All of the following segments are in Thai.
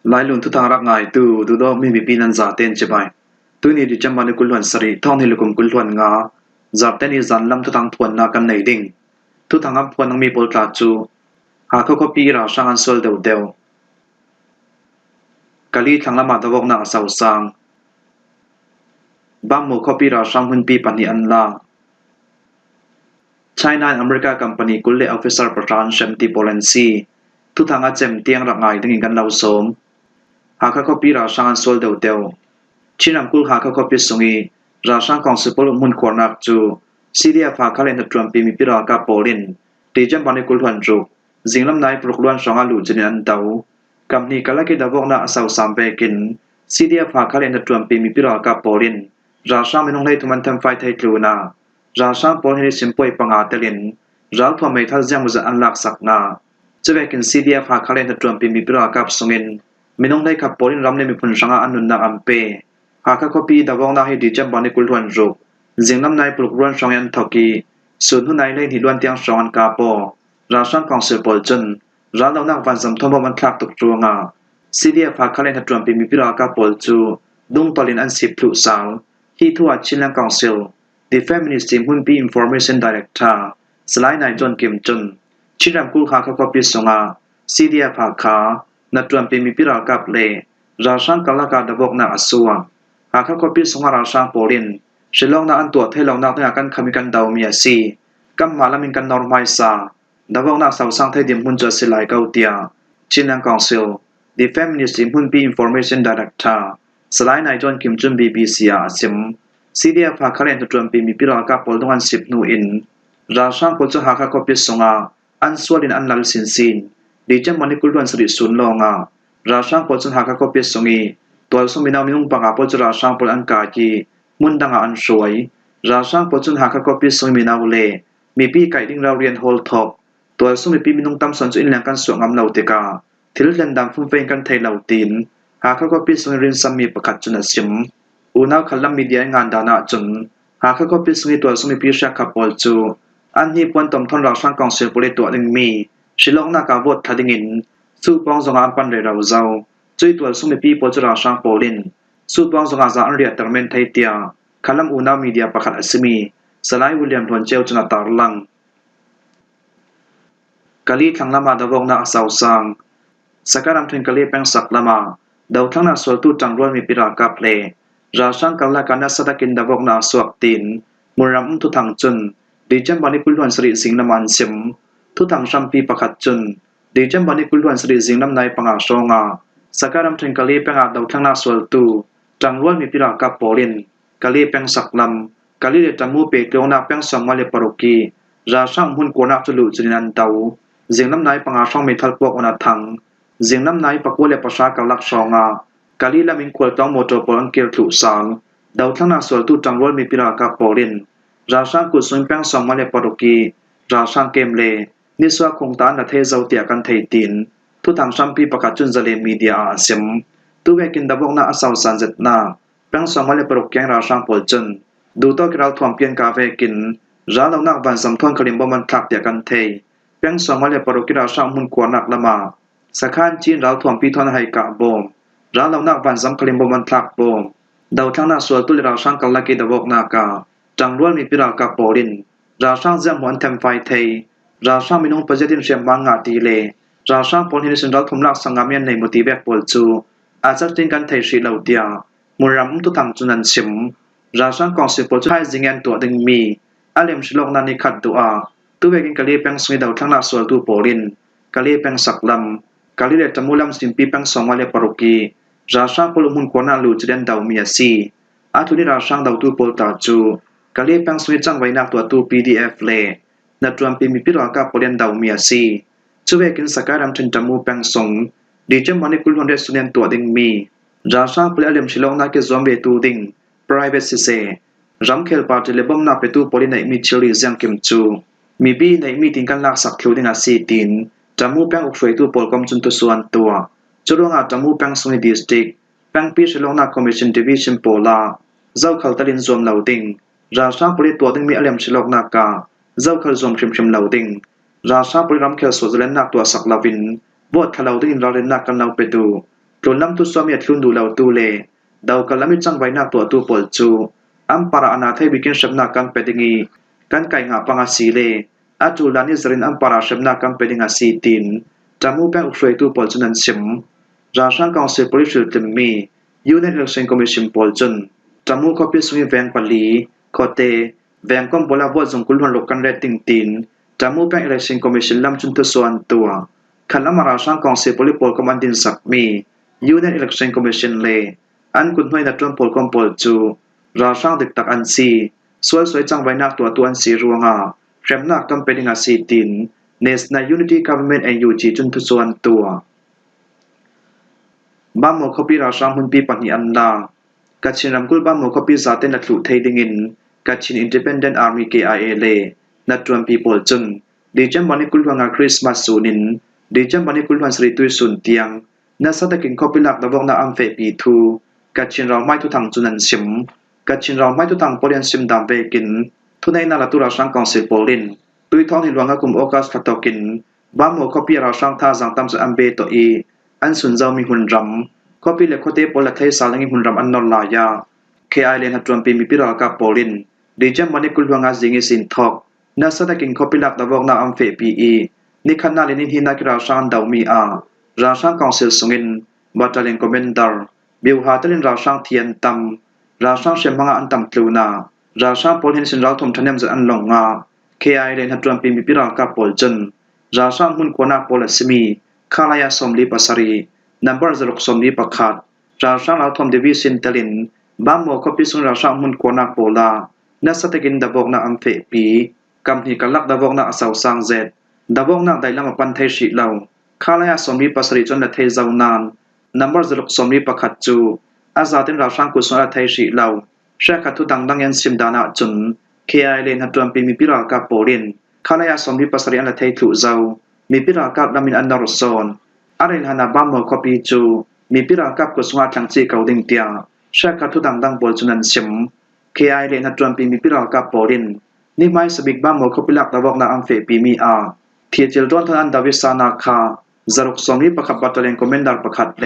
หลายลุนทุทางรักง่ายตูดูดอกมีปีนันจาเต้นจะไปตัวนี้ดิจำมันกุลวันสรีท่องให้ลุกุมกุลวันงาจาเต้นอีจันลำทุทางทวนนากันในดิ่งทุทางอับทวนนังมีโปลตราจูหาเขาปีราช่างอันสวลเดียวกะลีทางละมาตะวกนาสาวสางบางหมู่เขาปีราช่างหุ่นปีปันนีอันลา China and America Company กุลเลออฟฟิเซอร์ประธานเชมติโปแลนซีทุทางอาเจมเตียงรักง่ายดึงกันเล่าสมหากเขาปีราช่างอันสวลเดียวชินำกุลหากเขาปีสงอีราช่างของสิปลุมุนขวนักจูซีเรียพาคาเลนตรวมปีมีปีรากาโปลินตีจัมบันกุลหันจูจิงลำนายปลุกล้วนสองอาลูจเนอันเตากัมนีกาลกิดาวกนาสาวสามเปกินซีเรียพาคาเลนตรวมปีมีปีรากาโปลินราช่างไม่ต้องให้ทุมันทำไฟไทยลูนาราช่างโปลินสิมป่วยปังอาเตลินราทวมไม่ทัดยังมุจอันลักสักนาจะเวกินซีเรียพาคาเลนตรวมปีมีปีรากาสงินไม่ต้องให้ขับโปลินรำในมีผลสังอาอันนุนนาอัมเปหากเขาปีดาวกนาให้ดีจัมบันกุลหันจูจิงลำนายปลุกล้วนสองยันทกีส่วนหุ่นนายเล่นที่ล้วนเตียงสองอันกาโปราช่างของเสือปอลจนร้านเรานักวันสมทบมันคลักตกจัวงาซีเรียพาคาเลนตรวมปีมีพิรากาปอลจูดุงตอลินอันสิบพลุสาวที่ทั่วชินแลงกองเซล The Feminist Team หุ่นปี Information Director สไลน์นายจอนเกมจนชิรำกุลคาเขาปีสงาซีเรียพาคานตรวมปีมีพิรากาเปเลราช่างกลากาดบกนาอสัวหากเขาปีสงาราช่างโปลินฉลองนาอันตัวให้เรานักในการคำกันดาวมีอาซีกัมมาลามินกันนอร์มัยซาดาวนักสาวสังเทดิมหุ่นจะสลายเกาเตียชินังกองเซล The Feminist Team หุ่นปี Information Director สลายนายจอนคิมจุน BBC อาซิมซีเดียพาคาเลนตรวมปีมีปิรากาปอลตงอัน10นูอินราช่างปอลจะหาคาคอปิสงาอันสวลินอันลัลสินซินดิจัมมันกุลวันสริสุนลองาราช่างปอลจะหาคาคอปิสงีตัวสมินามินุงปังอาปอลจะราช่างปอลอันกากีมุนดังอันสวยราช่างปอจุนหาคากอปิสงมีนาวเลมีปีไก่ดิ้งเราเรียนโฮลท็อปตัวสมิปีมินุงตำสนจุอินแหลงกันสวงอำเหล่าเตกาทิลเลนดำฟุ้งเฟงกันไทยเหล่าตีนหาคากอปิสงเรียนสมีประคัดจุนสิมอุณาวขลัมมีเดียงานดานาจุนหาคากอปิสงตัวสมิปีชักขับปอลจูอันนี้ปวนตมทนราช่างกองเสือปุเรตัวหนึ่งมีชิลองนากาวดทัดงินสู้ปองสงามปันเรเราเจ้าจุยตัวสมิปีปอจราช่างโปลินสู้ปองสงาจาอันเรียตรเมนไทเตียคลัมอุนามีเดียประคัดอสมีสลายวิลเลียมทวนเจลจนาตาร์ลังกะลีทั้งละมาดาวงนาสาวสังสกัดรำถึงกะลีแปงสักละมาดาวทั้งนาสวลตุจังรวนมีปิรากาเพลราช่างกัลละกันนาสตะกินดาวงนาสวกตินมุรำทุทังจุนดิจัมบันิกุลวันสริสิงนามันซิมทุทังชัมปีประคัดจุนดิจัมบันิกุลวันสริสิงน้ำนายปังอาชงาสกัดรำถึงกะลีแปงอาดาวทั้งนาสวลตุจังรวนมีปิรากาโปลินกะลีแปงสักลำกะลีเลจัมูเปกลงนาแปงสมัลเลปรุกีราช่างหุ่นกวนักจุลุจุลินันเตาเสียงน้ำนายปังอาช่องเมทัลพวกอนาทังเสียงน้ำนายปักวัวเลปชากลักชองากะลีละมิงควลต้องโมโตโปลังเกลถุสางดาวทั้งนาสวลตุจังรวนมีปิรากาโปลินราช่างกุศลแปงสมัลเลปรุกีราช่างเกมเลนิสวาคงตานาเทเจ้าเตียกันไทยตินทุทางชัมปีประกาศจุนจะเลมีเดียอาเซมตุเวกินดาวนาอสาวสันเจตนาแปงสมัลเลปรุกแกงราช่างโปลจนดูตัวเราถ่วงเพียงกาเวกินร้านเรานักบันสมทนคลิมบมันคลักเดียกันเทยเพียงสองวันเลปรกิราช่างมุนกวนักละมาสักขันจีนเราถ่วงปีทอนให้กะบอมร้านเรานักบันสมคลิมบมันคลักบอมดาวทั้งนาสวลตุลราช่างกัลลักิดาวกนากาจังรวนมีปิรากาโปลินราช่างเจ้าหวนเทมไฟเทยราช่างมินุงปัจจินเชียมมังงาตีเลราช่างปนหินสินเราทุ่มลักสังกามีนในมุติเบกปอลจูอาจจะจิงกันเทยชีเหล่าเดียมุรำทุทังจุนันชิมราช่างกองสิบปอลจูให้จิงเงินตัวดึงมีอาเลมชลองนันนิขัดตัวตัวเวกินกะลีแปงสมิดาวทั้งนาสวลตูโปลินกะลีแปงสักลำกะลีเลตมูลัมสิมปีแปงสองมาเลปรุกีราช่างปลุมุนกวนาลูจเดนดาวมีอาซีอาทุนิราช่างดาวตูโปลตาจูกะลีแปงสมิจังไว้นักตัวตู PDF เลนัดรวมปีมีปิรากาโปลินดาวมีอาซีตัวเวกินสกัดรำถึงจมูแปงสงดีเจมันนิกุลวันเรสุเนนตัวดิงมีราช่างปลุอาเลมชลองนักเกซอมเบตูดิง private เซรำเคลปาร์ตเลบอมนาเปตูโปลินในมิเชลิซังกิมจูมีบีในมีติงกันลักสักคิวดิงอาซีตินจมูแปงอุกเฟตูโปลกอมจุนตุส่วนตัวจรวงอาจมูแปงสมิดิสติกแปงปีชลองนาคอมมิชชั่นดิวิชั่นโปลาเจ้าขัลตลินซวมเหล่าดิงราชาปลิตัวดิงมีอเลมชลอกนากาเจ้าขัลซวมชิมเหล่าดิงราชาปลิรำเคลสวดเลนนักตัวสักลาวินบวชขลาวดิงเราเล่นนักกันเหล่าเปตูท ลุนลำตุสวามีทุนดูเหล่าตูเลดาวกลมิจังไว้นักตัวตูปอลจูอัมปาราอนาเทบิกินชับนากันเป็ดงีกันไก่งาปังอาศีเลอาจูลานิสรินอัมปาราชับนากันเป็ดงาซีตินจามูแปงอุฟเฟตูปอลจุนันซิมราชังกองเซปริฟิลติมมียูเน็ตเอลเซนคอมมิชชั่นปอลจุนจามูคอปิสุยแวงปลีโคเตแวงก้มบลาบวจงกุลหันลกันเรติงตินจามูแปงเอลเซนคอมมิชชั่นลำจุนทสวนตัวขันละมาราชังกองเซปริปอลกมันดินสักมีUnion Election Commission เลอันกุนห้วยนัดจวนปอลกอมปอลจูราช่างดึกตักอันซีสวยสวยจังไว้นักตัวอันซีรัวงาเข็มนักกำเป็นงาซีติน National Unity Government NUG จุนทุส่วนตัวบ้าโมคปีราช่างหุ่นปีปัญญอันลากัจฉินรำกุลบ้าโมคปีซาเตนัดหลุเทดิงินกัจฉิน Independent Army KIA เลนัดจวนปีปอลจุนดีจัมบันิกุลวังคริสต์มาสสูนินดีจัมบันิกุลวันสริตุยสุนเตียงนาสตะกินคอปิลักดาวกนาอัมเฟปีทูกัดชินเราไม่ทุทังจุนันซิมกัดชินเราไม่ทุทังโพเลียนซิมดามเวกินทุในนาลตุราช่างกองสิโพลินตุยท้องหินวังกุมโอกัสคาตอกินบ้าโมคอปีราช่างท่าจังตามจะอัมเบตอีอันสุนเจ้ามีหุ่นรำคอปีเล็กโคเตปอลเทสาลังหุ่นรำอันนอลลายาเคไอเลนฮัตรวมปีมีปิรากับโพลินดีเจมันนิกุลวังอาซิงิสินทอกนาสตะกินคอปิลักดาวกนาอัมเฟปีอีนิคันนาเลนินฮินักราช่างดาวมีอาราช่างกองเซลสงินบัตเลนคอมเมนดาร์บิวฮาตลินราช่างเทียนตัมราช่างเชมังอันตัมตลูนาราช่างโพลเฮนสินราทมทันเนมจะอันหลงงาเคไอเลนฮัตรวมปีมีปิรากับโพลจันราช่างหุ่นกวนาโพลสมีคาลายาสมลีปัสรีนัมเบอร์จะลกสมลีปักขัดราช่างราทมเดวิสินเตลินบามโมคปิสุนราช่างหุ่นกวนาโพลานัสตะกินดาวกนาอัมเฟปีกัมพีกัลลักดาวกนาอสาวสังเซดดาวกนาไดลามปันเทชิเลาคาลายาสมรีปัสริจนละเทจาวนานนัมเบอร์จะลกสมรีปักขัดจูอาซาตินราช่างกุศลละเทชิเลาเชขัดทุดังดังยันซิมดานาจุนเคไอเลนฮัตรวมปีมีปิรากับโปลินคาลายาสมรีปัสริอันละเทถุเจ้ามีปิรากับลามินอันดารุโซนอารินฮานาบามโมคอปีจูมีปิรากับกุศลทังจีเกาดิงเตียเชขัดทุดังดังโปลจุนันซิมเคไอเลนฮัตรวมปีมีปิรากับโปลินนี่ไม่สบิกบามโมคอปิลักดาวกนาอัมเฟปีมีอาเทียจิลดอนทันอันดาวิสานาคาจารกสมรีประคับบัตเลนคอมเมนดาร์ประคัดเล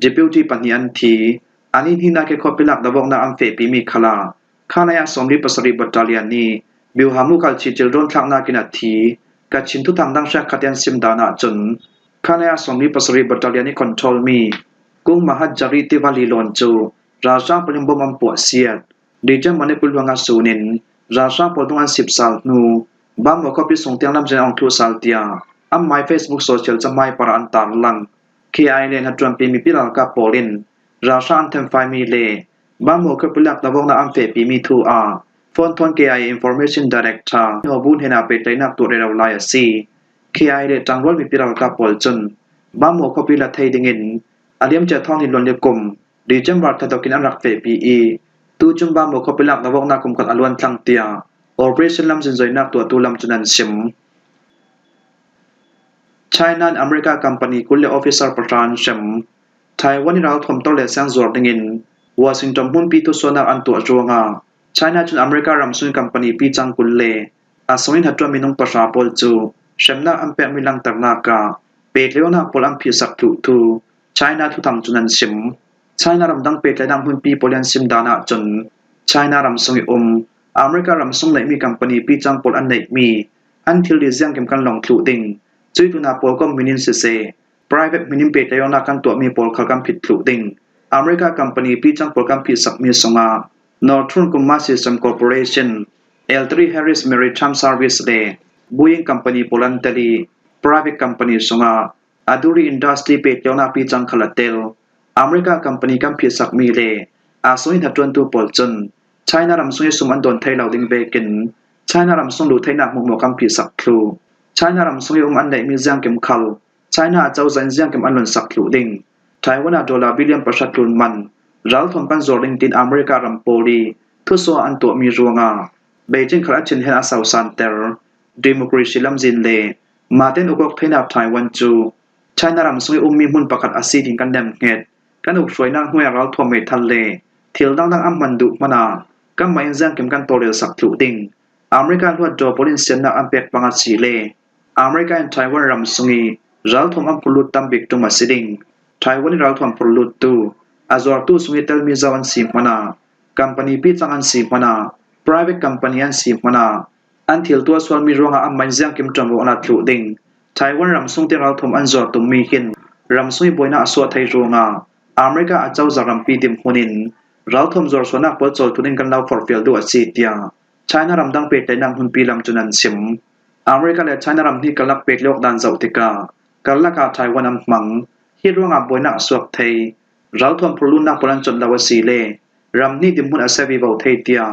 ดิพิวตี้ปัญญาทีอันนี้ที่นักเก็ตคอปิลักดาวกนาอัมเฟปีมีขลาข้าในสมรีปัสริบัตเลนนี้บิวฮามุคัลชิจิลดอนทักนากินาทีกัดชินทุทังดังเชขัดยันซิมดานาจุนข้าในสมรีปัสริบัตเลนนี้คอนโทรลมีกุ้งมหัดจาริติวาลีลอนจูราชาปริมบมัมปวเสียดดิจัมมันกุลวังอาสูนินราชาปดงอัน10 สัลนูบางว่าคอปิส่งเตียงลำเจนองทุสัลเตียอัมไมเฟซบุ๊กโซเชียลจะไม่ปราอันตารลังเคไอเลนฮัตรวมปีมีปิรากับโปลินราชาอันเทมไฟมีเลบางว่าคอปิลักดาวกนาอัมเฟปีมีทูอาฟอนทอนเคไออินฟอร์เมชั่นดีเรคเตอร์ฮอบุนเฮนาเปตไลนักตัวเรเราไลอาซีเคไอเลจังรวลมีปิรากับโปลจนบางว่าคอปิลักไทยดิงินอาเลียมจะท่องหินลนเยกมดีจัมรัตตกินอันรักเฟปีอีตูจุมบางว่าคอปิลักดาวกนาคุมกันอลวนทังเตียOperation ลำจินจอยนักตัวตูลำจุนันซิม China America Company กุลเลออฟฟิเซอร์ประธานซิมไต้หวันเราทำตัวเลเซียงจอร์ดิงินวอชิงตันพุ่นปีตุสวนักอันตัวจวงา China จุนอเมริการำซุน Company ปีจังกุลเลอาสวินหัตตัวมินุงประชาปลจูซิมนักอัมเปมิลังตักนากาเปิดเลี้ยวนักพลังพิสักทุทู China ทุทำจุนันซิม China รำดังเปิดเลดังพุ่นปีพลังซิมดานาจน China รำซุนอเมริการำส่งเลยมีคัมปานีปีจังปอลอันไหนมีอันที่เรียกกันกันลองถูดิงจุดตุนาปอลก็มินินเซ private มินิเปตยอนากันตัวมีปอลเขากันผิดถูดิงอเมริกาคัมปานีปีจังปอลกันผิดสักมีสงา Northern Command System Corporation L3 Harris Maritime Service เล Boeing Company ปอลันเตลี private company สงา Aduri Industry เปตยอนาปีจังขลัดเตลอเมริกาคัมปานีกันผิดสักมีเลอาศัยถัดจวนตัวปอลจนChina รำส่งสุมันโดนไทยเหล่าดิงเบกิน China รำส่งดูไทยนักมุกหมกัมพีสักครู China รำส่งอันใดมีเสียงเก็มคัล China เจ้าใจเสียงเก็มอันหล่นสักครูดิงไต้หวันดอลลาร์บิลเลียนประชาชนมันรัลทอมปันจอริงตินอเมริการำโปลีทุสโซอันตัวมีรัวงาเบจิงขลัดเชนเฮอาสาวซันเตอร์ดิโมคราซีลำจินเลมาเต้นอุกอกเทนับไต้หวันจู China รำส่งมีมุนประคัดอาซีดิงกันแดมเงดกันอุกช่วยนั่งห้วยรัลทอมเมทัลเลทิลดังอัมมันดุมานากัมมาอินซังเก็มกันตัวเรือสักถูดิงอเมริกันวัดจอปลินเซนนักอันเป็กปังอาศิเลอเมริกันไต้หวันรำสุงีรัลทอมอัมพุลุตตัมบิกตุมาสิดิง Taiwan ral thom purlut tu azor tu sungi tel mi zawan si mana company pi changan si mana private company an si mana an thil tua swal mi ronga am man jiang kim tram ona thlu ding Taiwan ram sung te ral thom an zor tum mi hin ram sui boina aswa thai ronga America a chau zaram pi dim hunin ral thom zor sona pol chol tunin kan lau for fiel du a chi tia China ram dang pe tainam hun pi lam chunan sim America le China ram ni kalak pek lok dan zau tika kalaka Taiwan am mang hi ronga boina aswak thai ral thom purlun na polan chon lawa si le ram ni dim hun asabi bau thai tia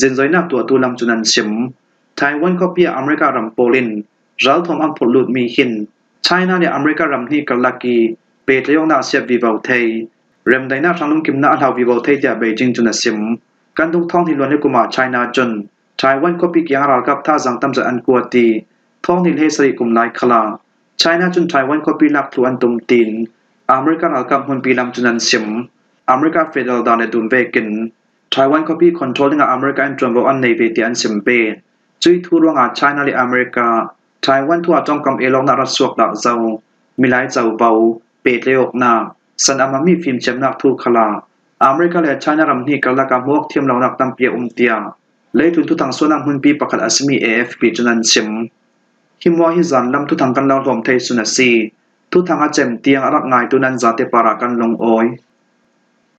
jin zoina tu lam chunan sim Taiwan ko pia America ram polin ral thom am purlut mi hin China le America ram ni kalaki pe tleong na sia vi bau thai rem daina thanglung kim na hlau vi bau thai tia Beijing chuna sim kan duk thong hin lone kuma China chun Taiwan ko pi kyang ral kap tha jang tam za an kuati thong hin he sari kum lai khala China chun Taiwan ko pi lak thu an tum tin America ral kap hun pi lam chunan sim America federal dan e dun vekin Taiwan ko pi controlling America and Trump an nei ve ti an sim pe chui thu ronga China le America Taiwan thu atong kam elong na ra suak da zau milai chau bau pe leok na san amami film chem nak thu khala America le China ram ni kala ka mok thiam lo nak tam pia tia leitun tu tang sonam hun pi pakhat asmi AFP chunan sim himwa hi zan lam tu thang kan lo hlom thei suna si tu thanga chem tiang arak ngai tu nan zate para kan long oi